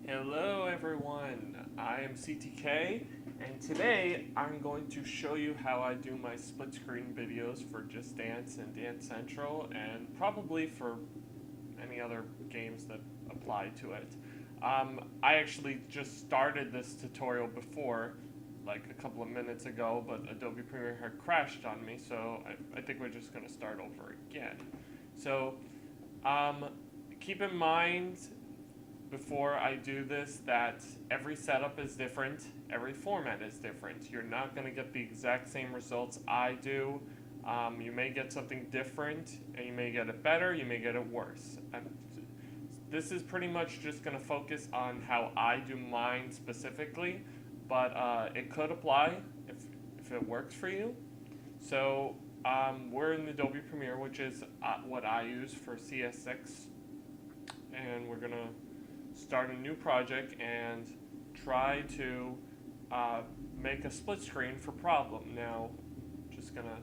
Hello everyone, I am CTK, and today I'm going to show you how I do my split screen videos for Just Dance and Dance Central, and probably for any other games that apply to it. I actually just started this tutorial before, like a couple of minutes ago, but Adobe Premiere had crashed on me, so I think we're just going to start over again. So um, keep in mind before I do this that every setup is different, every format is different. You're not going to get the exact same results I do. You may get something different, and you may get it better, you may get it worse. This is pretty much just going to focus on how I do mine specifically, but it could apply if it works for you. So we're in Adobe Premiere, which is what I use for CS6, and we're going to start a new project and try to make a split screen for problem. Now, just gonna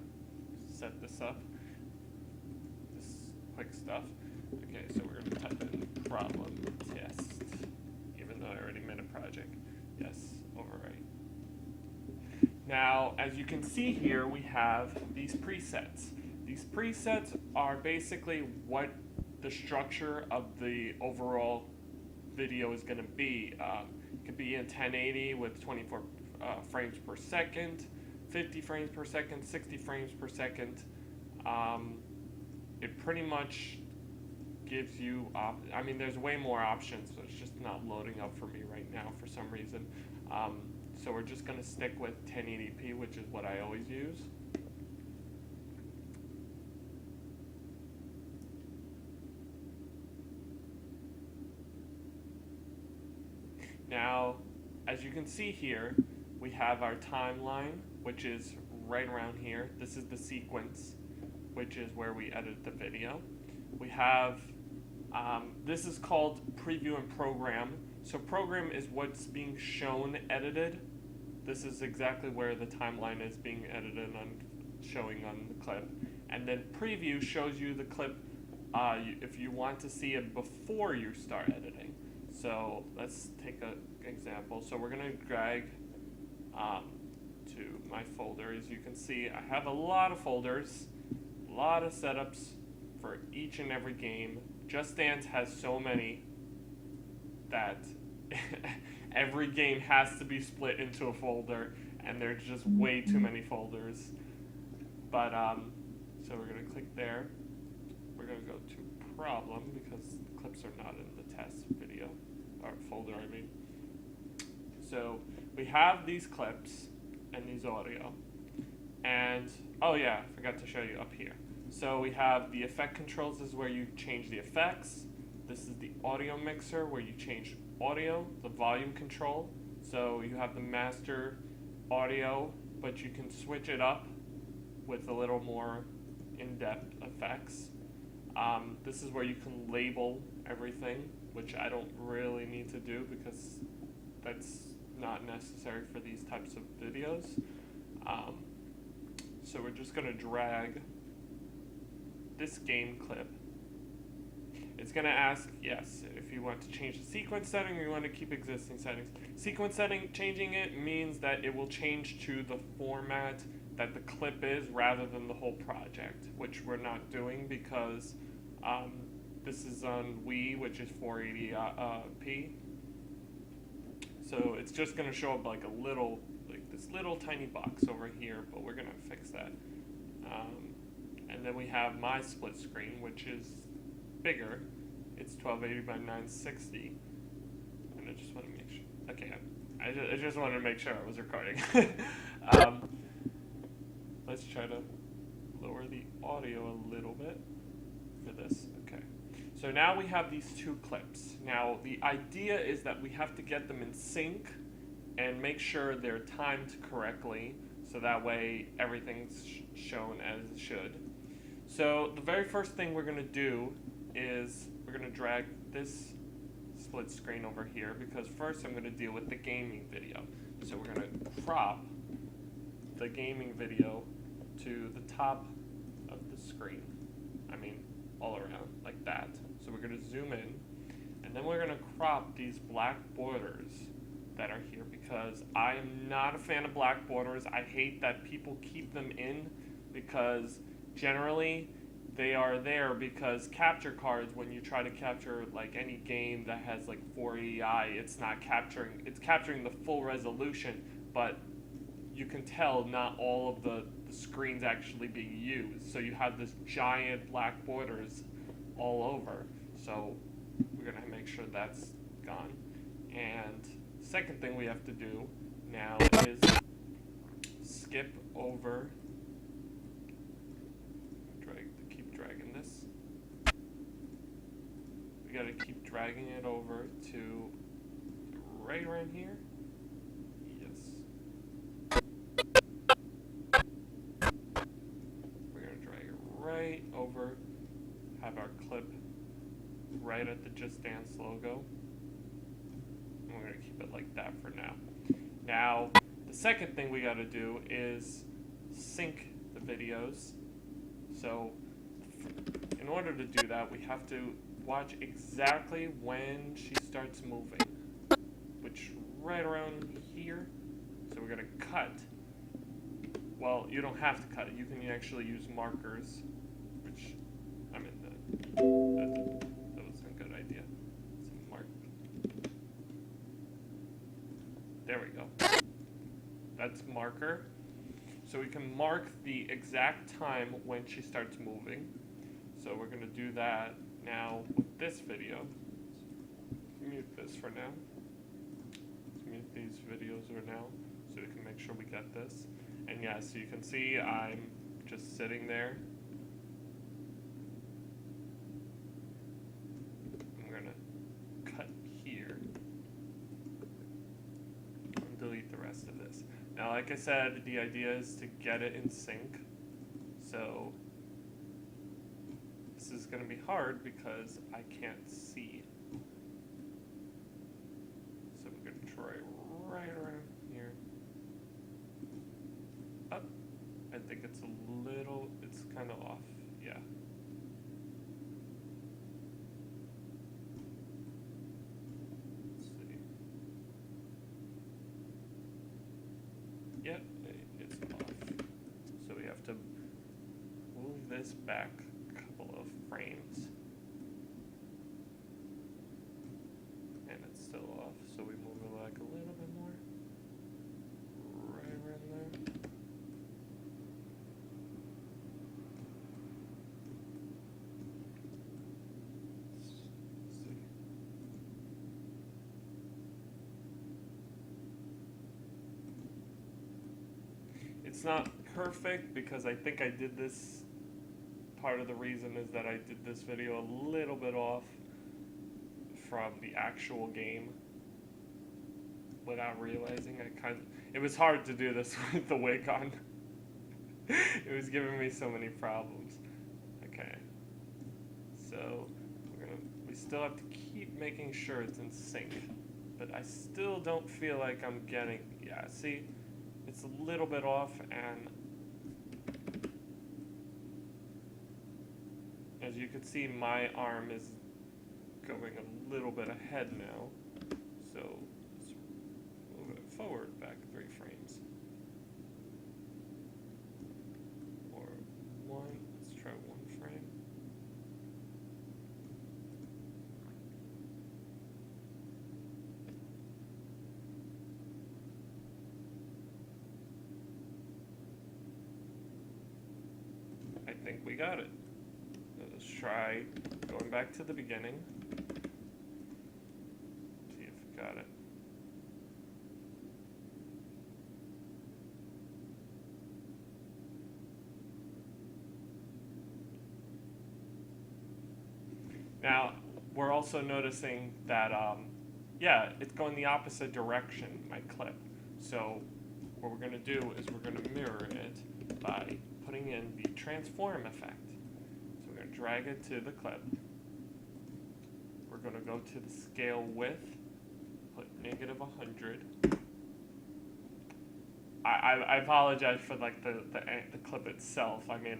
set this up, this quick stuff. Okay, so we're gonna type in problem test, even though I already made a project. Yes, overwrite. Now, as you can see here, we have these presets. These presets are basically what the structure of the overall video is going to be. It could be in 1080 with 24 frames per second, 50 frames per second, 60 frames per second. It pretty much gives you, I mean, there's way more options, so it's just not loading up for me right now for some reason. So we're just going to stick with 1080p, which is what I always use. Now, as you can see here, we have our timeline, which is right around here. This is the sequence, which is where we edit the video. We have, this is called preview and program. So program is what's being shown edited. This is exactly where the timeline is being edited and showing on the clip. And then preview shows you the clip if you want to see it before you start editing. So let's take an example. So we're going to drag to my folder. As you can see, I have a lot of folders, a lot of setups for each and every game. Just Dance has so many that every game has to be split into a folder, and there's just way too many folders. But so we're going to click there. We're going to go to problem because the clips are not in the test video, or folder I mean. So we have these clips and these audio, and oh yeah, I forgot to show you up here. So we have the effect controls. This is where you change the effects. This is the audio mixer where you change audio, the volume control. So you have the master audio, but you can switch it up with a little more in-depth effects. This is where you can label everything, which I don't really need to do because that's not necessary for these types of videos. So we're just going to drag this game clip. It's going to ask, yes, if you want to change the sequence setting or you want to keep existing settings. Sequence setting, changing it means that it will change to the format that the clip is rather than the whole project, which we're not doing because this is on Wii, which is 480p. So it's just going to show up like a little, like this little tiny box over here, but we're going to fix that. And then we have my split screen, which is bigger. It's 1280 by 960. And I just want to make sure. Okay, I just wanted to make sure I was recording. Let's try to lower the audio a little bit for this. Okay. So now we have these two clips. Now the idea is that we have to get them in sync and make sure they're timed correctly so that way everything's shown as it should. So the very first thing we're going to do is we're going to drag this split screen over here because first I'm going to deal with the gaming video. So we're going to crop the gaming video to the top of the screen. I mean, all around, like that. So we're going to zoom in, And then we're going to crop these black borders that are here because I am not a fan of black borders. I hate that people keep them in because generally they are there because capture cards, when you try to capture like any game that has like 480i, it's capturing the full resolution, but you can tell not all of the screen's actually being used. So you have this giant black borders all over. So we're gonna make sure that's gone. And second thing we have to do now is skip over, keep dragging this. We gotta keep dragging it over to right around here. Yes. We're gonna drag it right over, have our clip right at the Just Dance logo. And we're gonna keep it like that for now. Now, the second thing we gotta do is sync the videos. So, in order to do that, we have to watch exactly when she starts moving, which right around here. So we're gonna cut. Well, you don't have to cut it. You can actually use markers, which that was a good idea. So mark. There we go. That's marker. So we can mark the exact time when she starts moving. So we're going to do that now with this video. Let's mute this for now. Let's mute these videos for now so we can make sure we get this. And yeah, so you can see I'm just sitting there. I'm going to cut here and delete the rest of this. Now, like I said, the idea is to get it in sync. So this is going to be hard because I can't see. So we're going to try right around here. Up. I think it's it's kind of off. Yeah. Let's see. Yep, it's off. So we have to move this back a couple of frames. And it's still off, so we move it like a little bit more. Right around there. Let's see. It's not perfect because I think I did this, part of the reason is that I did this video a little bit off from the actual game without realizing. It was hard to do this with the wig on. It was giving me so many problems. Okay, so we still have to keep making sure it's in sync, but I still don't feel like I'm getting, yeah, see, it's a little bit off, and as you can see, my arm is going a little bit ahead now, so let's move it forward back 3 frames. Or let's try 1 frame. I think we got it. Let's try going back to the beginning. See if we got it. Now, we're also noticing that, yeah, it's going the opposite direction, my clip. So what we're going to do is we're going to mirror it by putting in the transform effect. So we're going to drag it to the clip. We're going to go to the scale width, put -100. I apologize for like the clip itself. I mean,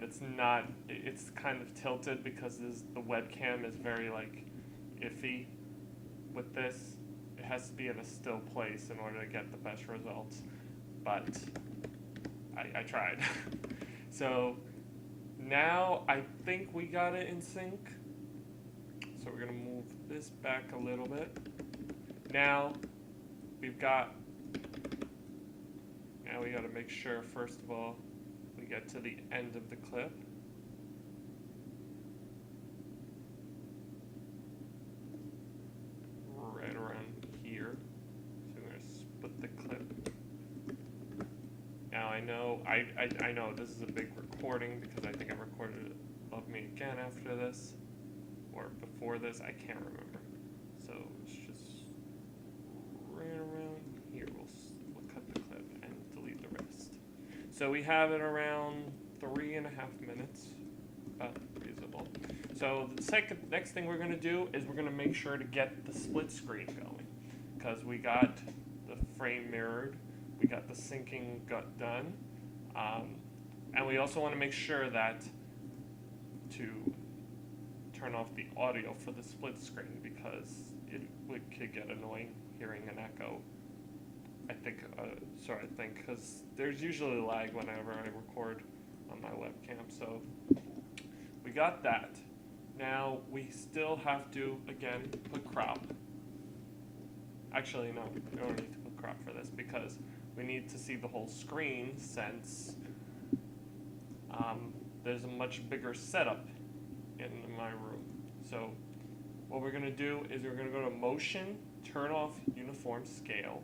it's kind of tilted because the webcam is very like iffy. with this, it has to be in a still place in order to get the best results, but I tried. So now I think we got it in sync. So we're gonna move this back a little bit. Now we gotta make sure, first of all, we get to the end of the clip. Right around here. So we're gonna split the clip. Now I know this is a big recording because I think I recorded it of me again after this, or before this, I can't remember. So it's just right around here. We'll cut the clip and delete the rest. So we have it around 3.5 minutes, about reasonable. So the next thing we're gonna do is we're gonna make sure to get the split screen going, because we got the frame mirrored, we got the syncing done, and we also want to make sure that to turn off the audio for the split screen, because it could get annoying hearing an echo. I think, because there's usually lag whenever I record on my webcam, so we got that. Now we still have to, again, put crop. Actually, no, we don't need to put crop for this because we need to see the whole screen, since there's a much bigger setup in my room. So what we're gonna do is we're gonna go to motion, turn off uniform scale,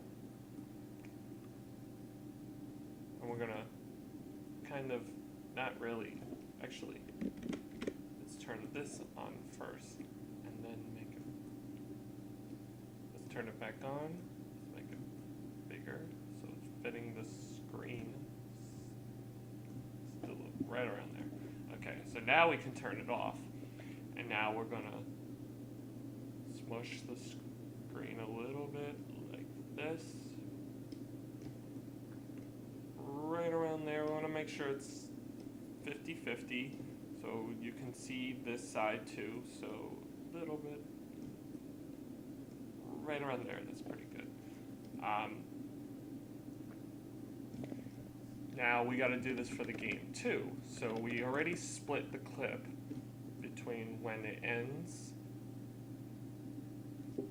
and we're gonna kind of, not really, actually, let's turn this on first, and then let's turn it back on, let's make it bigger, so it's fitting the screen, still right around there. Okay, so now we can turn it off, and now we're gonna smush the screen a little bit like this, right around there. We wanna make sure it's 50-50, so you can see this side too, so a little bit, right around there, that's pretty good. Now we gotta do this for the game too. So we already split the clip between when it ends. I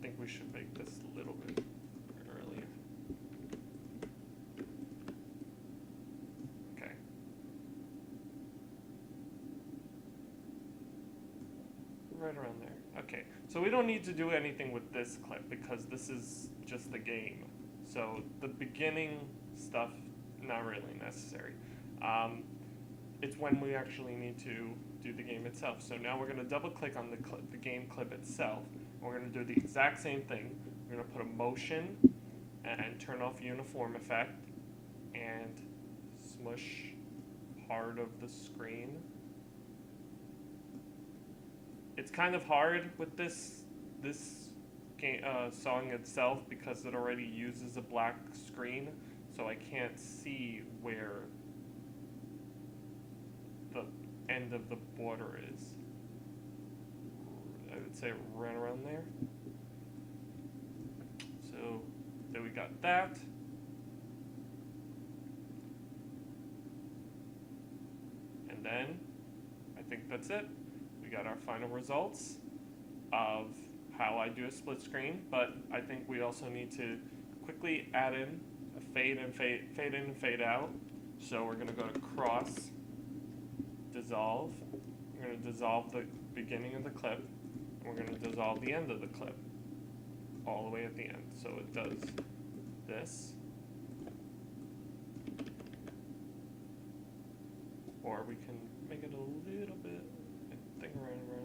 think we should make this a little bit earlier. Okay. Right around there. Okay, so we don't need to do anything with this clip because this is just the game. So the beginning stuff, not really necessary. It's when we actually need to do the game itself. So now we're going to double click on the game clip itself. We're going to do the exact same thing. We're going to put a motion and turn off uniform effect and smush part of the screen. It's kind of hard with this song itself because it already uses a black screen, so I can't see where the end of the border is. I would say right around there. So there we got that. And then I think that's it. We got our final results of how I do a split screen, but I think we also need to quickly add in a fade in and fade out. So we're gonna go to cross, dissolve. We're gonna dissolve the beginning of the clip, and we're gonna dissolve the end of the clip, all the way at the end. So it does this, or we can make it a little bit, I think around there.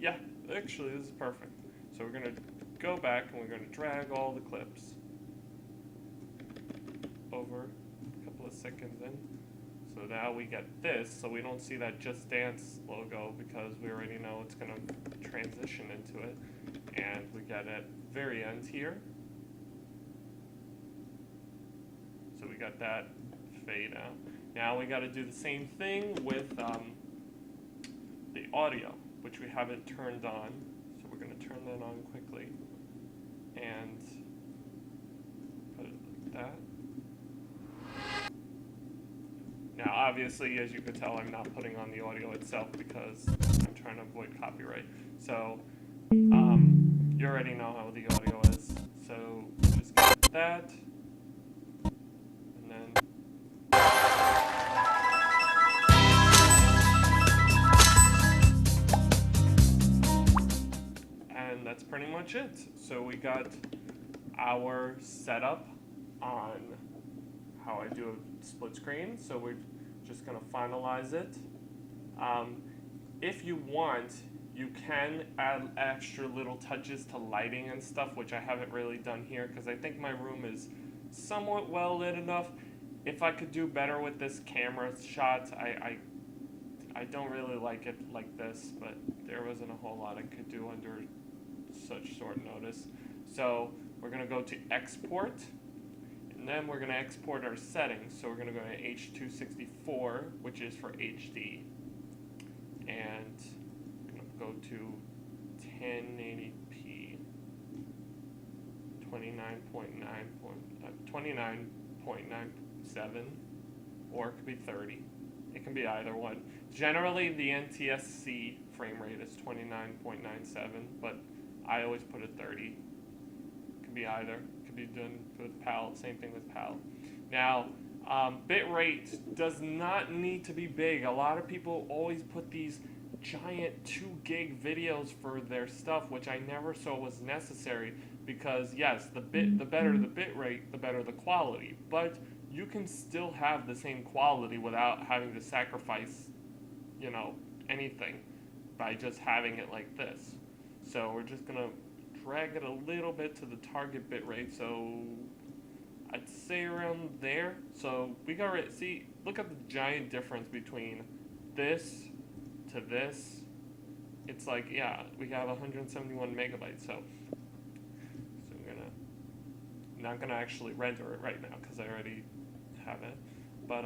Yeah, actually this is perfect. So we're gonna go back and we're gonna drag all the clips over a couple of seconds in. So now we get this, so we don't see that Just Dance logo because we already know it's gonna transition into it. And we get at very end here. So we got that fade out. Now we got to do the same thing with the audio, which we haven't turned on. So we're going to turn that on quickly and put it like that. Now, obviously, as you could tell, I'm not putting on the audio itself because I'm trying to avoid copyright. So, you already know how the audio is. So, just get that. And then... And that's pretty much it. So, we got our setup on how I do a split screen, so we're just going to finalize it. If you want, you can add extra little touches to lighting and stuff, which I haven't really done here because I think my room is somewhat well lit enough. If I could do better with this camera shot, I don't really like it like this, but there wasn't a whole lot I could do under such short notice. So we're going to go to export. And then we're going to export our settings. So we're going to go to H.264, which is for HD. And I'm going to go to 1080p, 29.97, or it could be 30. It can be either one. Generally, the NTSC frame rate is 29.97, but I always put it 30. It can be either. Be done with PAL, same thing with PAL. Now, bit rate does not need to be big. A lot of people always put these giant 2 gig videos for their stuff, which I never saw was necessary because yes, the better the bit rate, the better the quality. But you can still have the same quality without having to sacrifice, anything by just having it like this. So we're just gonna drag it a little bit to the target bit rate, so I'd say around there. So we got it. See, look at the giant difference between this to this. It's like, yeah, we have 171 megabytes. So I'm not gonna actually render it right now because I already have it. But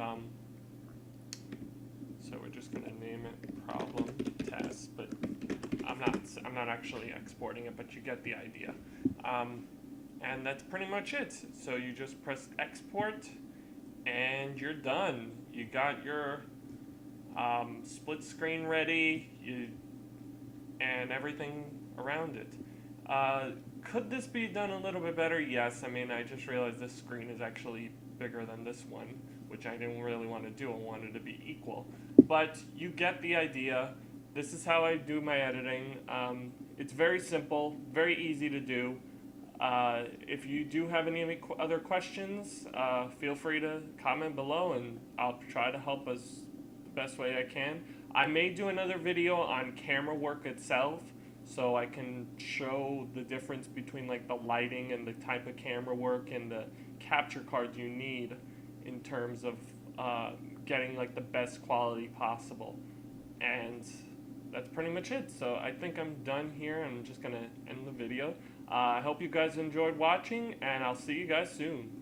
so we're just gonna name it problem test, but I'm not actually exporting it, but you get the idea. And that's pretty much it. So you just press export and you're done. You got your split screen ready and everything around it. Could this be done a little bit better? Yes. I mean, I just realized this screen is actually bigger than this one, which I didn't really want to do. I wanted to be equal. But you get the idea. This is how I do my editing. It's very simple, very easy to do. If you do have any other questions, feel free to comment below and I'll try to help us the best way I can. I may do another video on camera work itself so I can show the difference between like the lighting and the type of camera work and the capture cards you need in terms of getting like the best quality possible. And that's pretty much it. So I think I'm done here. I'm just going to end the video. I hope you guys enjoyed watching, and I'll see you guys soon.